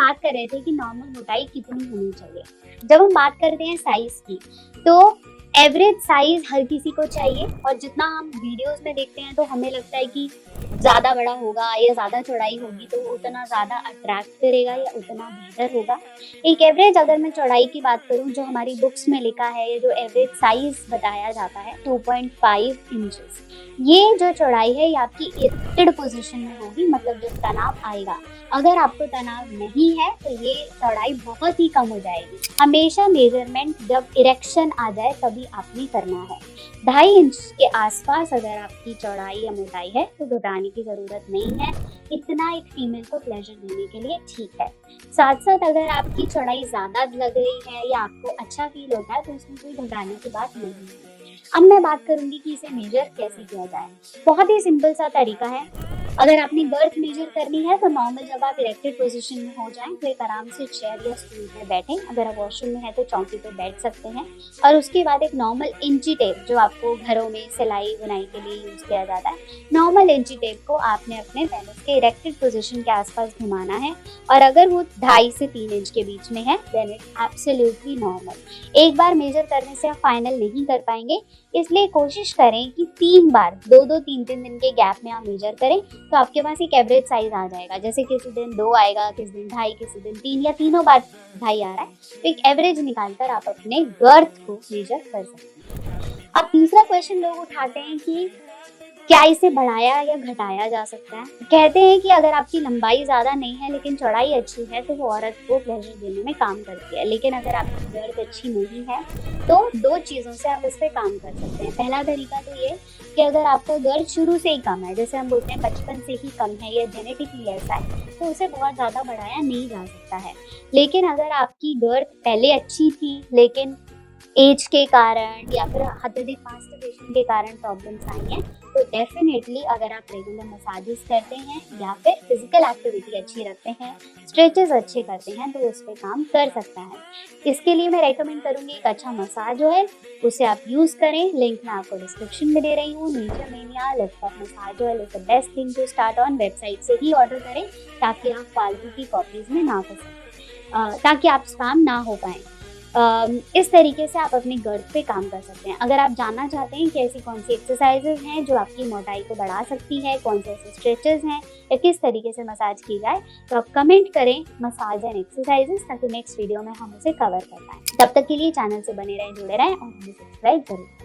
बात कर रहे थे कि नॉर्मल मोटाई कितनी होनी चाहिए। जब हम बात करते हैं साइज की, तो एवरेज साइज हर किसी को चाहिए, और जितना हम वीडियोस में देखते हैं तो हमें लगता है कि ज्यादा बड़ा होगा या ज्यादा चौड़ाई होगी तो उतना ज्यादा अट्रैक्ट करेगा या उतना बेहतर होगा। एक एवरेज, अगर मैं चौड़ाई की बात करूं, जो हमारी बुक्स में लिखा है, जो एवरेज साइज बताया जाता है 2.5 इंचेस। ये जो चौड़ाई है ये आपकी इरेक्टेड पोजीशन में होगी, मतलब जब तनाव आएगा। अगर आपको तनाव नहीं है तो ये चौड़ाई बहुत ही कम हो जाएगी। हमेशा मेजरमेंट जब इरेक्शन आ जाए तभी आपने करना है। 2.5 इंच के आसपास अगर आपकी चौड़ाई या मोटाई है तो घबराने की जरूरत नहीं है। इतना एक फीमेल को प्लेजर देने के लिए ठीक है। साथ साथ अगर आपकी चौड़ाई ज्यादा लग रही है या आपको अच्छा फील होता है तो उसमें कोई घबराने की बात नहीं है। अब मैं बात करूंगी कि इसे मेजर कैसे किया जाए। बहुत ही सिंपल सा तरीका है। अगर आपने गर्थ मेजर करनी है तो नॉर्मल जब आप इरेक्टेड पोजीशन में हो जाएं तो एक आराम से चेयर या स्टूल पे बैठें। अगर आप वॉशरूम में है तो चौकी पे बैठ सकते हैं, और उसके बाद एक नॉर्मल इंची टेप, जो आपको घरों में सिलाई बुनाई के लिए यूज किया जाता है, नॉर्मल इंची टेप को आपने अपने पेनिस के इरेक्टेड पोजीशन के आसपास घुमाना है। और अगर वो 2.5 से 3 इंच के बीच में है देन इट एब्सोल्युटली नॉर्मल। एक बार मेजर करने से आप फाइनल नहीं कर पाएंगे, इसलिए कोशिश करें कि 3 बार 2-2, 3-3 दिन के गैप में आप मेजर करें तो आपके पास एक एवरेज साइज आ जाएगा। जैसे किसी दिन 2 आएगा, किसी दिन 2.5, किसी दिन 3, या तीनों बार 2.5 आ रहा है, तो एक एवरेज निकालकर आप अपने गर्थ को मेजर कर सकते हैं। अब तीसरा क्वेश्चन लोग उठाते हैं कि क्या इसे बढ़ाया या घटाया जा सकता है। कहते हैं कि अगर आपकी लंबाई ज्यादा नहीं है लेकिन चौड़ाई अच्छी है तो वो औरत को प्लेजर देने में काम करती है। लेकिन अगर आपकी गर्द अच्छी नहीं है तो 2 चीजों से आप इस पे काम कर सकते हैं। पहला तरीका तो ये कि अगर आपका गर्द शुरू से ही कम है, जैसे हम बोलते हैं बचपन से ही कम है या जेनेटिकली ऐसा है, तो उसे बहुत ज्यादा बढ़ाया नहीं जा सकता है। लेकिन अगर आपकी गर्द पहले अच्छी थी लेकिन एज के कारण या फिर अत्यधिक मास्टरबेशन के कारण प्रॉब्लम्स आई हैं, तो डेफिनेटली अगर आप रेगुलर मसाजेस करते हैं या फिर फिजिकल एक्टिविटी अच्छी रखते हैं, स्ट्रेचेस अच्छे करते हैं, तो उस पर काम कर सकता है। इसके लिए मैं रेकमेंड करूंगी एक अच्छा मसाज जो है उसे आप यूज करें। लिंक मैं आपको डिस्क्रिप्शन में दे रही हूँ। Nature mania lift off massage oil is the best thing to start on. Website से ही ऑर्डर करें ताकि आप फालतू की कॉपीज में ना फंसें, ताकि आप स्पैम ना हो पाए। इस तरीके से आप अपनी गर्द पे काम कर सकते हैं। अगर आप जानना चाहते हैं कि ऐसी कौन सी एक्सरसाइजेज हैं जो आपकी मोटाई को बढ़ा सकती है, कौन से ऐसे स्ट्रेचेस हैं या किस तरीके से मसाज की जाए, तो आप कमेंट करें मसाज एंड एक्सरसाइजेज, ताकि नेक्स्ट वीडियो में हम उसे कवर कर पाएं। तब तक के लिए चैनल से बने रहें, जुड़े रहें और हमें सब्सक्राइब करें।